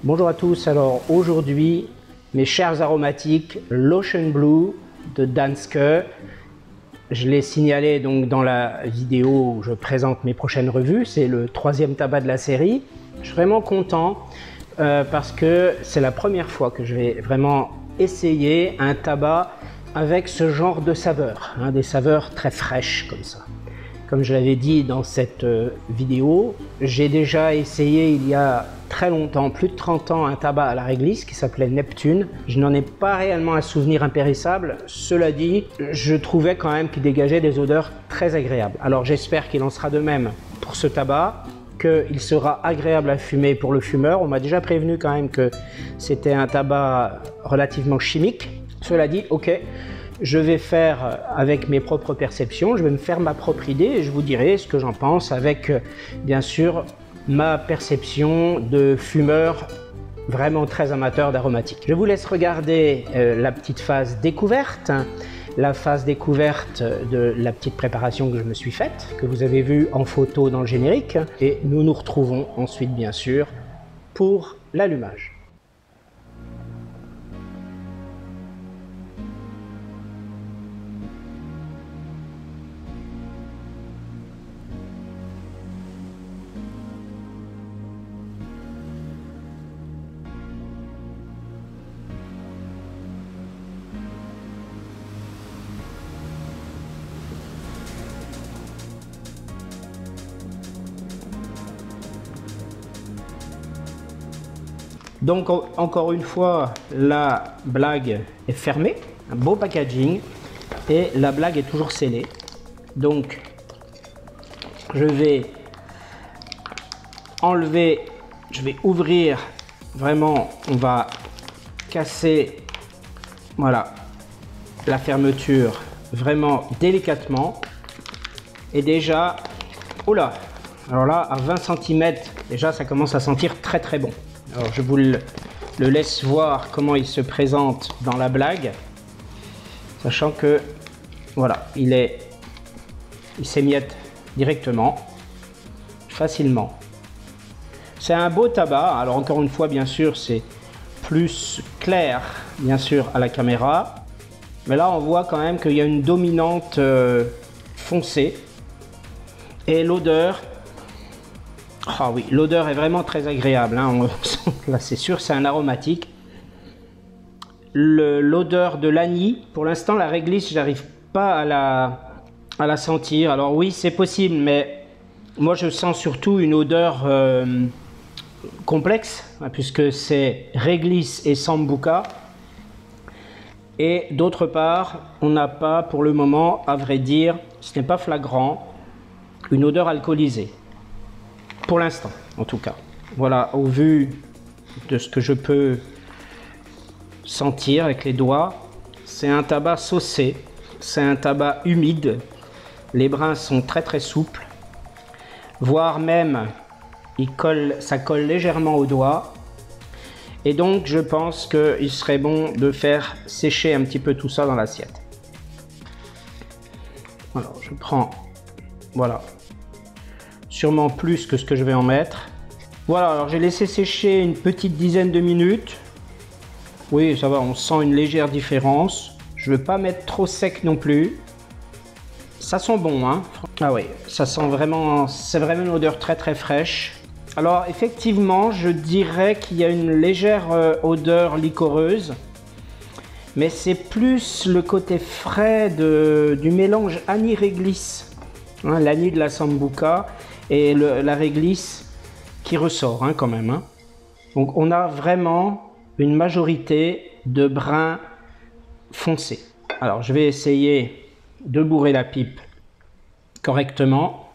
Bonjour à tous, alors aujourd'hui, mes chers aromatiques, l'Ocean Blue de Danske. Je l'ai signalé donc dans la vidéo où je présente mes prochaines revues, c'est le 3e tabac de la série. Je suis vraiment content parce que c'est la première fois que je vais vraiment essayer un tabac avec ce genre de saveurs, des saveurs très fraîches comme ça. Comme je l'avais dit dans cette vidéo, j'ai déjà essayé il y a très longtemps, plus de 30 ans, un tabac à la réglisse qui s'appelait Neptune. Je n'en ai pas réellement un souvenir impérissable. Cela dit, je trouvais quand même qu'il dégageait des odeurs très agréables. Alors j'espère qu'il en sera de même pour ce tabac, qu'il sera agréable à fumer pour le fumeur. On m'a déjà prévenu quand même que c'était un tabac relativement chimique. Cela dit, ok. Je vais faire avec mes propres perceptions, je vais me faire ma propre idée et je vous dirai ce que j'en pense avec, bien sûr, ma perception de fumeur vraiment très amateur d'aromatique. Je vous laisse regarder la petite phase découverte, la phase découverte de la petite préparation que je me suis faite, que vous avez vue en photo dans le générique, et nous nous retrouvons ensuite, bien sûr, pour l'allumage. Donc encore une fois, la blague est fermée, un beau packaging et la blague est toujours scellée. Donc je vais enlever, je vais ouvrir, vraiment on va casser, voilà, la fermeture vraiment délicatement. Et déjà, oula, alors là à 20 cm, déjà ça commence à sentir très très bon. Alors je vous le laisse voir comment il se présente dans la blague, sachant que voilà, il s'émiette directement, facilement. C'est un beau tabac. Alors encore une fois, bien sûr, c'est plus clair, bien sûr, à la caméra, mais là on voit quand même qu'il y a une dominante foncée et l'odeur. Ah oui, l'odeur est vraiment très agréable, là c'est sûr, c'est un aromatique. L'odeur de l'anis, pour l'instant la réglisse, j'arrive pas à la sentir. Alors oui, c'est possible, mais moi je sens surtout une odeur complexe, puisque c'est réglisse et sambuca. Et d'autre part, on n'a pas pour le moment, à vrai dire, ce n'est pas flagrant, une odeur alcoolisée. Pour l'instant, en tout cas. Voilà, au vu de ce que je peux sentir avec les doigts, c'est un tabac saucé, c'est un tabac humide. Les brins sont très très souples, voire même ça colle légèrement aux doigts. Et donc je pense qu'il serait bon de faire sécher un petit peu tout ça dans l'assiette. Alors je prends, voilà. Sûrement plus que ce que je vais en mettre. Voilà, alors j'ai laissé sécher une petite dizaine de minutes. Oui, ça va, on sent une légère différence. Je ne veux pas mettre trop sec non plus. Ça sent bon, hein. Ah oui, ça sent vraiment, c'est vraiment une odeur très très fraîche. Alors effectivement, je dirais qu'il y a une légère odeur liquoreuse. Mais c'est plus le côté frais du mélange anis-réglisse. L'anis de la sambuca. Et la réglisse qui ressort quand même. Donc on a vraiment une majorité de brins foncés. Alors je vais essayer de bourrer la pipe correctement.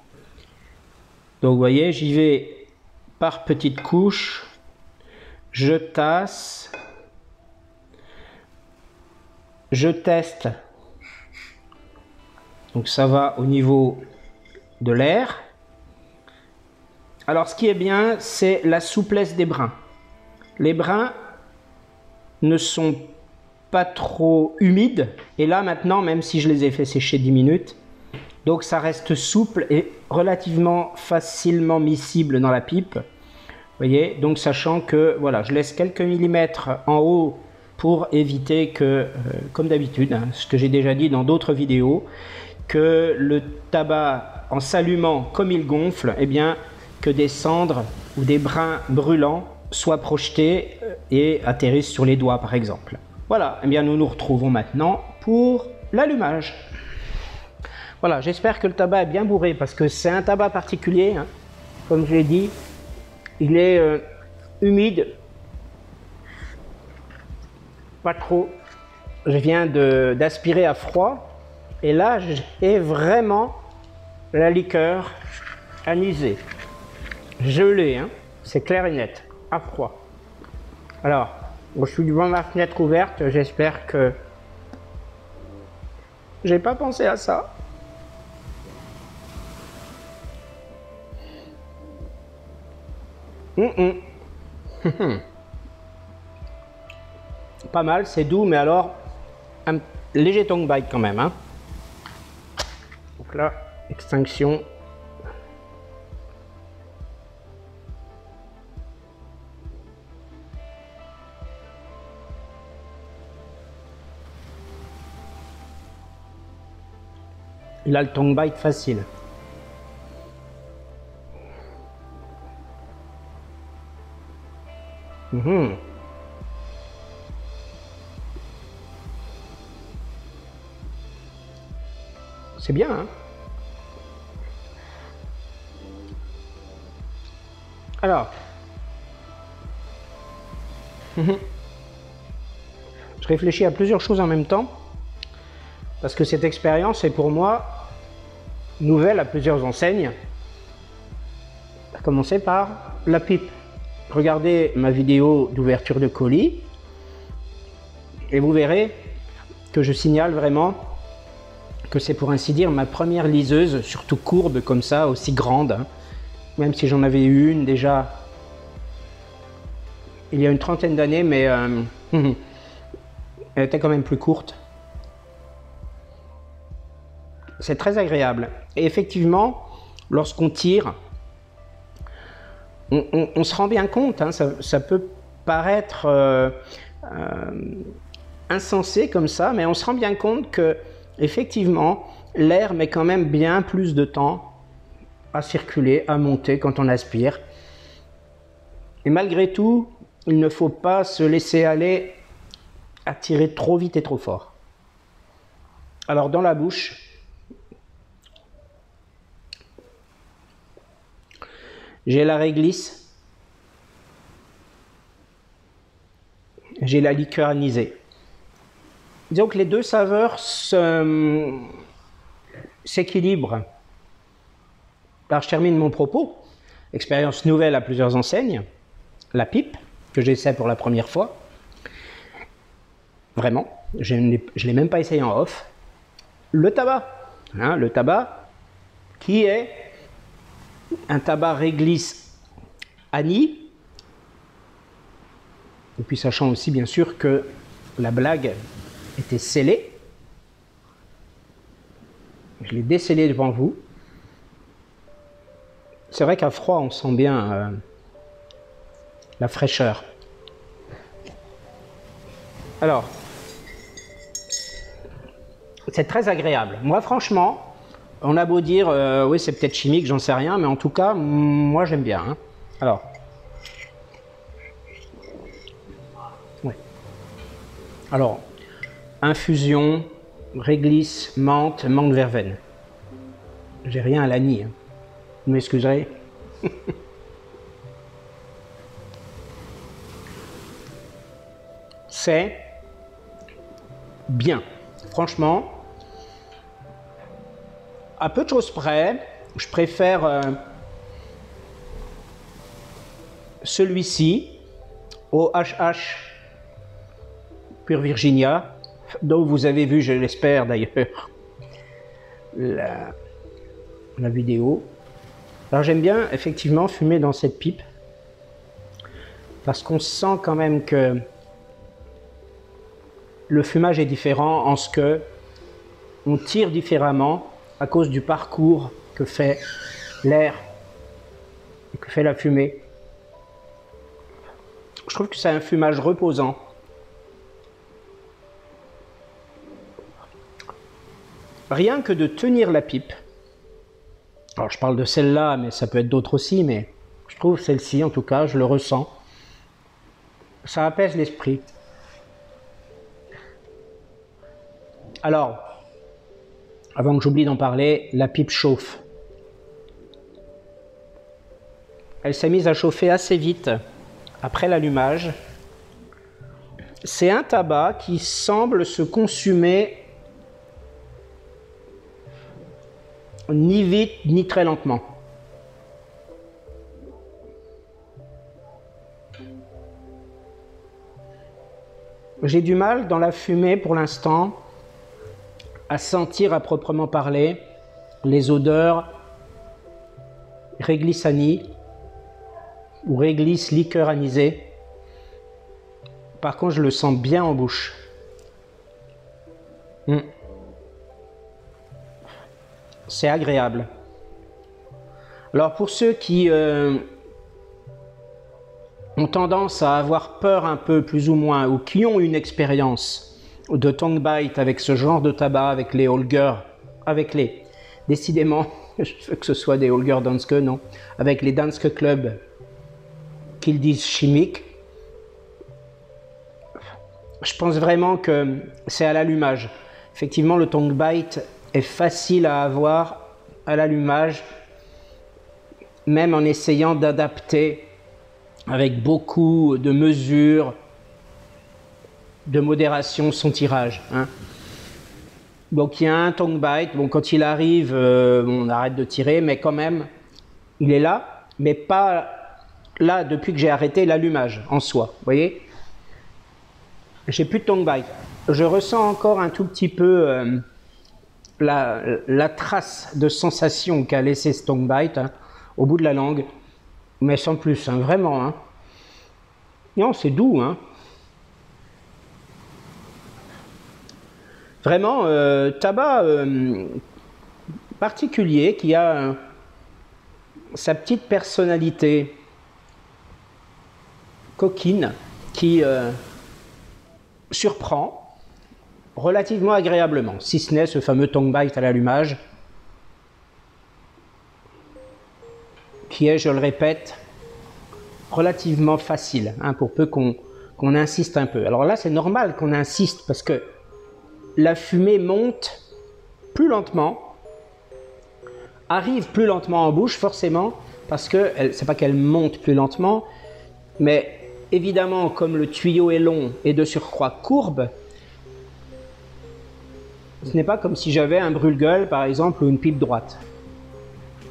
Donc vous voyez, j'y vais par petites couches. Je tasse. Je teste. Donc ça va au niveau de l'air. Alors ce qui est bien, c'est la souplesse des brins. Les brins ne sont pas trop humides. Et là maintenant, même si je les ai fait sécher 10 minutes, donc ça reste souple et relativement facilement miscible dans la pipe. voyez, donc sachant que voilà, je laisse quelques millimètres en haut pour éviter que, comme d'habitude, hein, ce que j'ai déjà dit dans d'autres vidéos, que le tabac, en s'allumant comme il gonfle, eh bien, que des cendres ou des brins brûlants soient projetés et atterrissent sur les doigts, par exemple. Voilà, eh bien, nous nous retrouvons maintenant pour l'allumage. Voilà, j'espère que le tabac est bien bourré, parce que c'est un tabac particulier, hein, comme je l'ai dit, il est humide, pas trop. Je viens d'aspirer à froid, et là j'ai vraiment la liqueur anisée, gelée, hein, c'est clair et net, à froid. Alors, je suis devant ma fenêtre ouverte, j'espère que j'ai pas pensé à ça. Pas mal, c'est doux, mais alors un léger tongue bite quand même, hein. Donc là, extinction. Il a le tongue bite facile. C'est bien, hein? Alors, je réfléchis à plusieurs choses en même temps, parce que cette expérience est pour moi nouvelle à plusieurs enseignes. À commencer par la pipe. Regardez ma vidéo d'ouverture de colis et vous verrez que je signale vraiment que c'est, pour ainsi dire, ma première liseuse, surtout courbe comme ça, aussi grande, hein. Même si j'en avais eu une déjà il y a une trentaine d'années, mais elle était quand même plus courte. C'est très agréable. Et effectivement, lorsqu'on tire, on se rend bien compte, hein, ça peut paraître insensé comme ça, mais on se rend bien compte que effectivement, l'air met quand même bien plus de temps à circuler, à monter quand on aspire. Et malgré tout, il ne faut pas se laisser aller à tirer trop vite et trop fort. Alors dans la bouche, j'ai la réglisse, j'ai la liqueur anisée. Disons que les deux saveurs s'équilibrent. Alors je termine mon propos. Expérience nouvelle à plusieurs enseignes. La pipe, que j'essaie pour la première fois. Vraiment, je ne l'ai même pas essayé en off. Le tabac, hein, le tabac qui est un tabac réglisse anis. Et puis sachant aussi bien sûr que la blague était scellée. Je l'ai décellé devant vous. C'est vrai qu'à froid, on sent bien la fraîcheur. Alors, c'est très agréable. Moi, franchement, on a beau dire, oui, c'est peut-être chimique, j'en sais rien, mais en tout cas, moi, j'aime bien, hein. Alors, ouais. Alors, infusion, réglisse, menthe, menthe verveine. J'ai rien à l'anis, hein. Vous m'excuserez. C'est bien. Franchement, à peu de choses près, je préfère celui-ci au HH Pure Virginia, dont vous avez vu, je l'espère d'ailleurs, la vidéo. Alors j'aime bien effectivement fumer dans cette pipe, parce qu'on sent quand même que le fumage est différent en ce que on tire différemment à cause du parcours que fait l'air et que fait la fumée. Je trouve que c'est un fumage reposant. Rien que de tenir la pipe. Alors je parle de celle-là, mais ça peut être d'autres aussi, mais je trouve celle-ci, en tout cas, je le ressens. Ça apaise l'esprit. Alors, avant que j'oublie d'en parler, la pipe chauffe. Elle s'est mise à chauffer assez vite après l'allumage. C'est un tabac qui semble se consumer ni vite ni très lentement. J'ai du mal dans la fumée pour l'instant à sentir à proprement parler les odeurs réglisse anis ou réglisse liqueur anisée. Par contre, je le sens bien en bouche. C'est agréable. Alors pour ceux qui ont tendance à avoir peur un peu, plus ou moins, ou qui ont une expérience de tongue bite avec ce genre de tabac, avec les Holger, décidément, je veux que ce soit des Holger Danske, non, avec les Danske Club, qu'ils disent chimiques, je pense vraiment que c'est à l'allumage. Effectivement, le tongue bite est facile à avoir à l'allumage, même en essayant d'adapter avec beaucoup de mesures, de modération son tirage. Donc il y a un tongue bite, bon, quand il arrive, on arrête de tirer, mais quand même, il est là, mais pas là depuis que j'ai arrêté l'allumage en soi, vous voyez. J'ai plus de tongue bite. Je ressens encore un tout petit peu la trace de sensation qu'a laissé ce tongue bite au bout de la langue, mais sans plus, vraiment. Non, c'est doux. Vraiment, tabac particulier qui a sa petite personnalité coquine qui surprend relativement agréablement, si ce n'est ce fameux tongue bite à l'allumage, qui est, je le répète, relativement facile, pour peu qu'on insiste un peu. Alors là, c'est normal qu'on insiste, parce que la fumée monte plus lentement, arrive plus lentement en bouche, forcément, parce que, c'est pas qu'elle monte plus lentement, mais évidemment, comme le tuyau est long et de surcroît courbe, ce n'est pas comme si j'avais un brûle-gueule, par exemple, ou une pipe droite.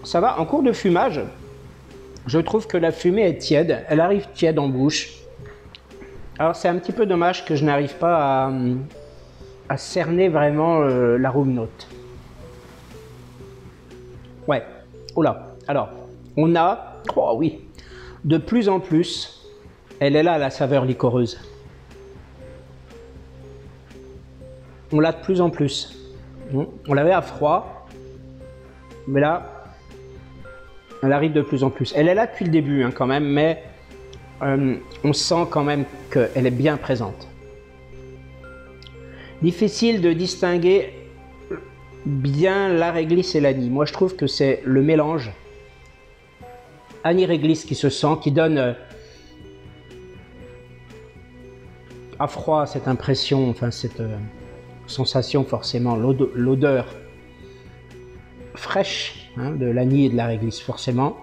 Ça va, en cours de fumage, je trouve que la fumée est tiède, elle arrive tiède en bouche. Alors c'est un petit peu dommage que je n'arrive pas à cerner vraiment l'arôme note. Ouais, oh là, alors, on a, oh oui, de plus en plus, elle est là la saveur liquoreuse. On l'a de plus en plus. On l'avait à froid, mais là, elle arrive de plus en plus. Elle est là depuis le début quand même, mais on sent quand même qu'elle est bien présente. Difficile de distinguer bien la réglisse et l'anis. Moi, je trouve que c'est le mélange anis-réglisse qui se sent, qui donne à froid cette impression, enfin cette sensation forcément, l'odeur fraîche de l'anis et de la réglisse forcément.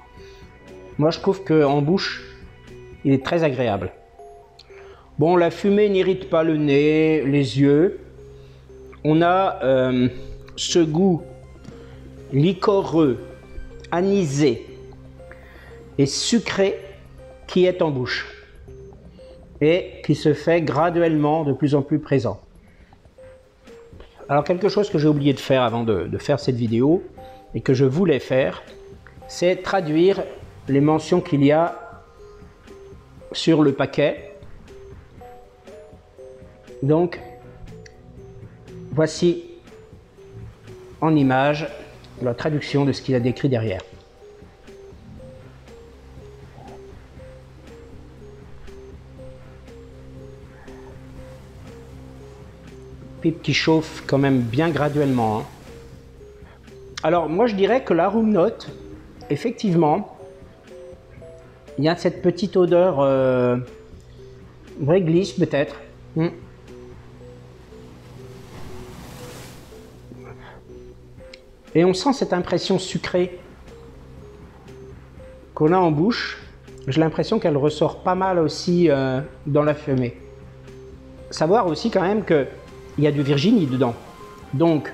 Moi je trouve qu'en bouche il est très agréable. Bon, la fumée n'irrite pas le nez, les yeux. On a ce goût liquoreux, anisé et sucré qui est en bouche et qui se fait graduellement de plus en plus présent. Alors quelque chose que j'ai oublié de faire avant de faire cette vidéo et que je voulais faire, c'est traduire les mentions qu'il y a sur le paquet. Donc voici en image la traduction de ce qu'il a décrit derrière. pipe qui chauffe quand même bien graduellement. Hein. Alors moi je dirais que la room note, effectivement, il y a cette petite odeur réglisse peut-être. Et on sent cette impression sucrée qu'on a en bouche. J'ai l'impression qu'elle ressort pas mal aussi dans la fumée. Savoir aussi quand même qu'il y a du Virginie dedans. Donc,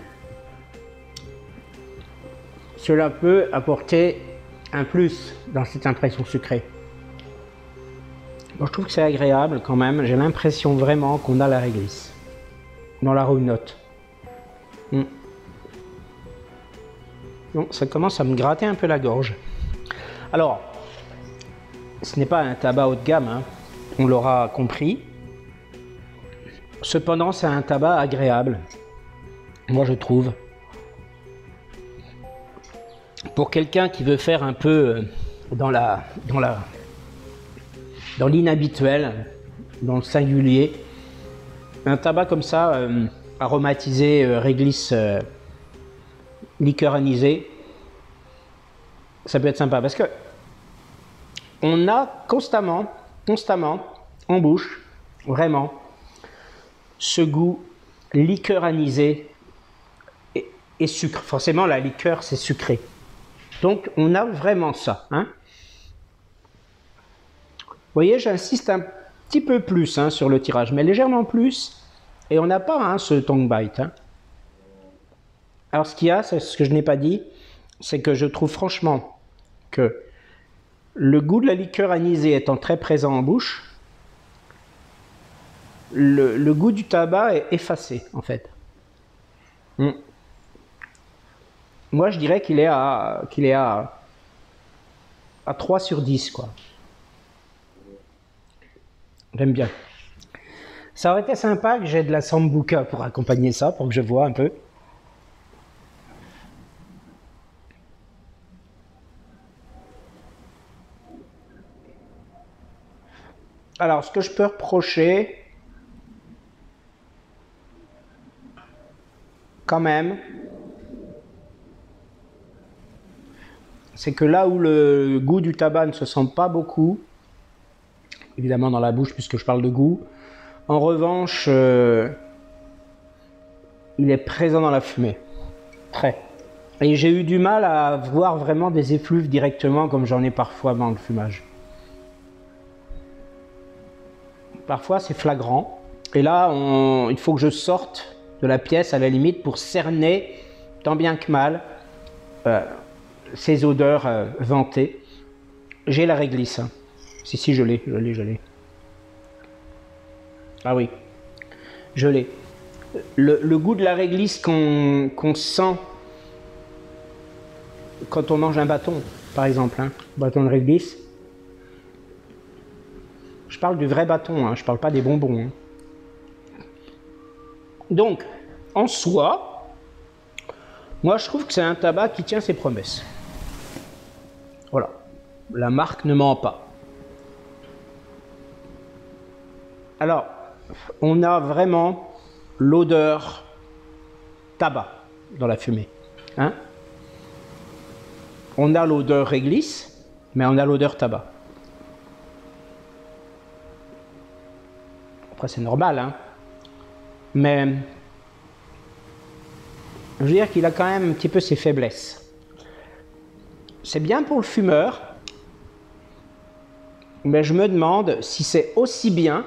cela peut apporter un plus dans cette impression sucrée. Bon, je trouve que c'est agréable quand même. J'ai l'impression vraiment qu'on a la réglisse dans la room note. Donc, ça commence à me gratter un peu la gorge. Alors, ce n'est pas un tabac haut de gamme, hein, on l'aura compris. Cependant, c'est un tabac agréable, moi je trouve. Pour quelqu'un qui veut faire un peu dans l'inhabituel, dans le singulier, un tabac comme ça, aromatisé, réglisse, liqueur anisée, ça peut être sympa parce que on a constamment en bouche, vraiment, ce goût liqueur anisée et sucre. Forcément, la liqueur, c'est sucré. Donc, on a vraiment ça. Hein. Vous voyez, j'insiste un petit peu plus hein, sur le tirage, mais légèrement plus. Et on n'a pas hein, ce tongue bite. Hein. Alors, ce qu'il y a, c'est ce que je n'ai pas dit, c'est que je trouve franchement que le goût de la liqueur anisée étant très présent en bouche, le goût du tabac est effacé, en fait. Moi, je dirais qu'il est à 3 sur 10, quoi. J'aime bien. Ça aurait été sympa que j'ai de la sambuca pour accompagner ça, pour que je vois un peu. Alors, ce que je peux reprocher, quand même, c'est que là où le goût du tabac ne se sent pas beaucoup, évidemment dans la bouche puisque je parle de goût, en revanche, il est présent dans la fumée, très. Et j'ai eu du mal à voir vraiment des effluves directement comme j'en ai parfois dans le fumage. Parfois c'est flagrant, et là il faut que je sorte de la pièce à la limite pour cerner tant bien que mal ces odeurs ventées. J'ai la réglisse, hein. Si je l'ai. Ah oui, je l'ai. Le goût de la réglisse qu'on sent quand on mange un bâton, par exemple, hein, bâton de réglisse. Je parle du vrai bâton, hein, je ne parle pas des bonbons. Hein. Donc, en soi, moi je trouve que c'est un tabac qui tient ses promesses. Voilà, la marque ne ment pas. Alors, on a vraiment l'odeur tabac dans la fumée. Hein? On a l'odeur réglisse, mais on a l'odeur tabac. Après, c'est normal, hein. Mais je veux dire qu'il a quand même un petit peu ses faiblesses. C'est bien pour le fumeur, mais je me demande si c'est aussi bien,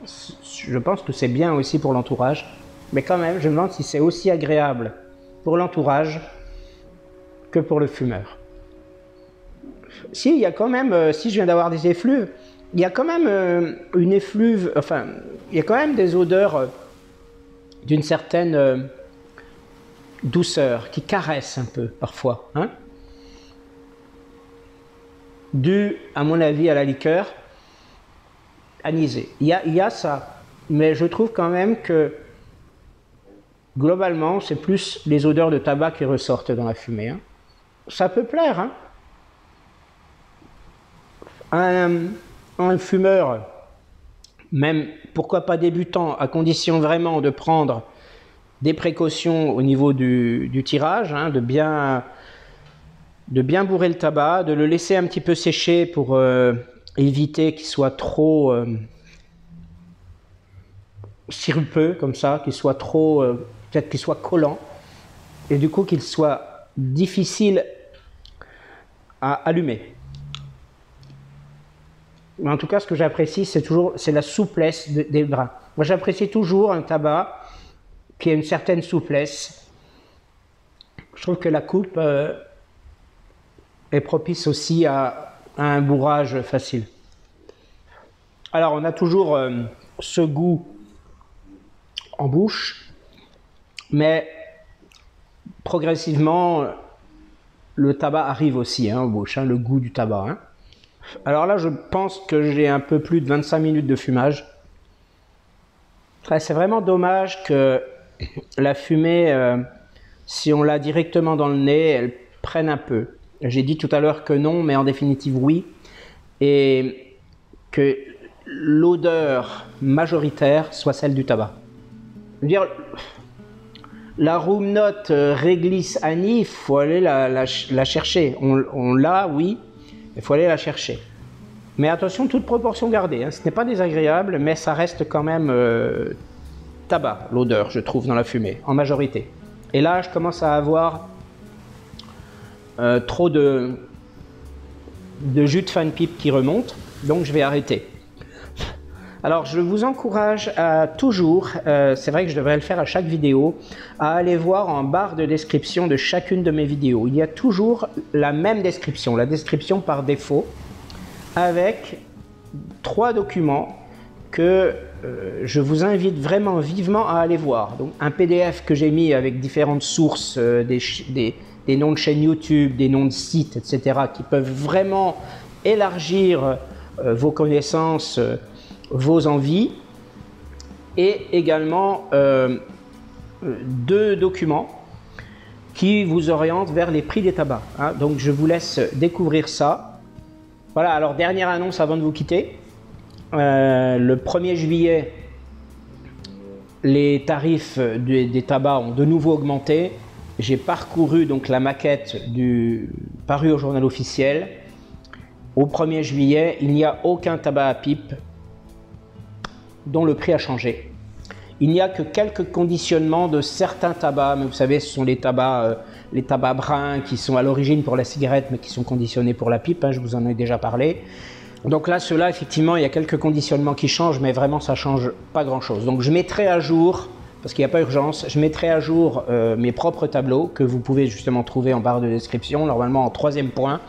je pense que c'est bien aussi pour l'entourage, mais quand même, je me demande si c'est aussi agréable pour l'entourage que pour le fumeur. Si, il y a quand même, si je viens d'avoir des effluves, il y a quand même une effluve, enfin, il y a quand même des odeurs d'une certaine douceur qui caresse un peu parfois, hein, dû à mon avis à la liqueur anisée. Il y a ça, mais je trouve quand même que globalement c'est plus les odeurs de tabac qui ressortent dans la fumée. Hein. Ça peut plaire, hein. Un fumeur, même pourquoi pas débutant, à condition vraiment de prendre des précautions au niveau du tirage, hein, de bien bourrer le tabac, de le laisser un petit peu sécher pour éviter qu'il soit trop sirupeux comme ça, qu'il soit trop, peut-être qu'il soit collant, et du coup qu'il soit difficile à allumer. Mais en tout cas, ce que j'apprécie, c'est la souplesse des grains. Moi, j'apprécie toujours un tabac qui a une certaine souplesse. Je trouve que la coupe est propice aussi à un bourrage facile. Alors, on a toujours ce goût en bouche, mais progressivement, le tabac arrive aussi en bouche, le goût du tabac. Hein. Alors là, je pense que j'ai un peu plus de 25 minutes de fumage. C'est vraiment dommage que la fumée, si on l'a directement dans le nez, elle prenne un peu. J'ai dit tout à l'heure que non, mais en définitive oui. Et que l'odeur majoritaire soit celle du tabac. Je veux dire, la room note réglisse Annie, il faut aller la chercher. On l'a, oui, il faut aller la chercher. Mais attention, toute proportion gardée. Hein. Ce n'est pas désagréable, mais ça reste quand même tabac, l'odeur, je trouve, dans la fumée, en majorité. Et là, je commence à avoir trop de jus de fan pipe qui remonte, donc je vais arrêter. Alors, je vous encourage à toujours, c'est vrai que je devrais le faire à chaque vidéo, à aller voir en barre de description de chacune de mes vidéos. Il y a toujours la même description, la description par défaut, avec 3 documents que je vous invite vraiment vivement à aller voir. Donc, un PDF que j'ai mis avec différentes sources, des noms de chaînes YouTube, des noms de sites, etc., qui peuvent vraiment élargir vos connaissances, vos envies, et également 2 documents qui vous orientent vers les prix des tabacs. Hein. Donc je vous laisse découvrir ça. Voilà, alors dernière annonce avant de vous quitter. Le 1er juillet, les tarifs des tabacs ont de nouveau augmenté. J'ai parcouru donc la maquette parue au journal officiel. Au 1er juillet, il n'y a aucun tabac à pipe dont le prix a changé. Il n'y a que quelques conditionnements de certains tabacs, mais vous savez, ce sont les tabacs bruns qui sont à l'origine pour la cigarette, mais qui sont conditionnés pour la pipe, hein, je vous en ai déjà parlé. Donc là, ceux-là, effectivement, il y a quelques conditionnements qui changent, mais vraiment, ça ne change pas grand-chose. Donc je mettrai à jour, parce qu'il n'y a pas urgence, je mettrai à jour mes propres tableaux, que vous pouvez justement trouver en barre de description, normalement en 3e point,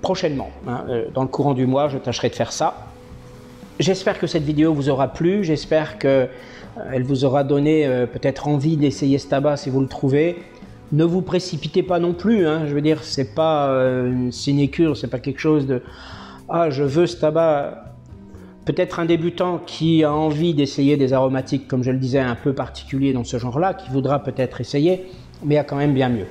prochainement. Hein, dans le courant du mois, je tâcherai de faire ça. J'espère que cette vidéo vous aura plu, j'espère qu'elle vous aura donné peut-être envie d'essayer ce tabac si vous le trouvez. Ne vous précipitez pas non plus, hein, je veux dire, c'est pas une sinécure, c'est pas quelque chose de « Ah, je veux ce tabac ». Peut-être un débutant qui a envie d'essayer des aromatiques, comme je le disais, un peu particuliers dans ce genre-là, qui voudra peut-être essayer, mais il y a quand même bien mieux.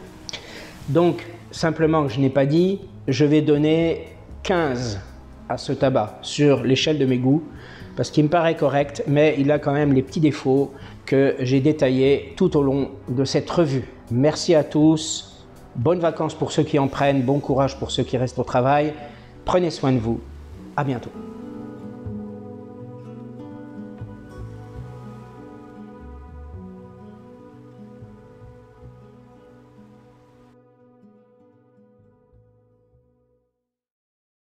Donc, simplement, je n'ai pas dit, je vais donner 15 à ce tabac sur l'échelle de mes goûts parce qu'il me paraît correct, mais il a quand même les petits défauts que j'ai détaillés tout au long de cette revue. Merci à tous, bonnes vacances pour ceux qui en prennent, bon courage pour ceux qui restent au travail, prenez soin de vous, à bientôt.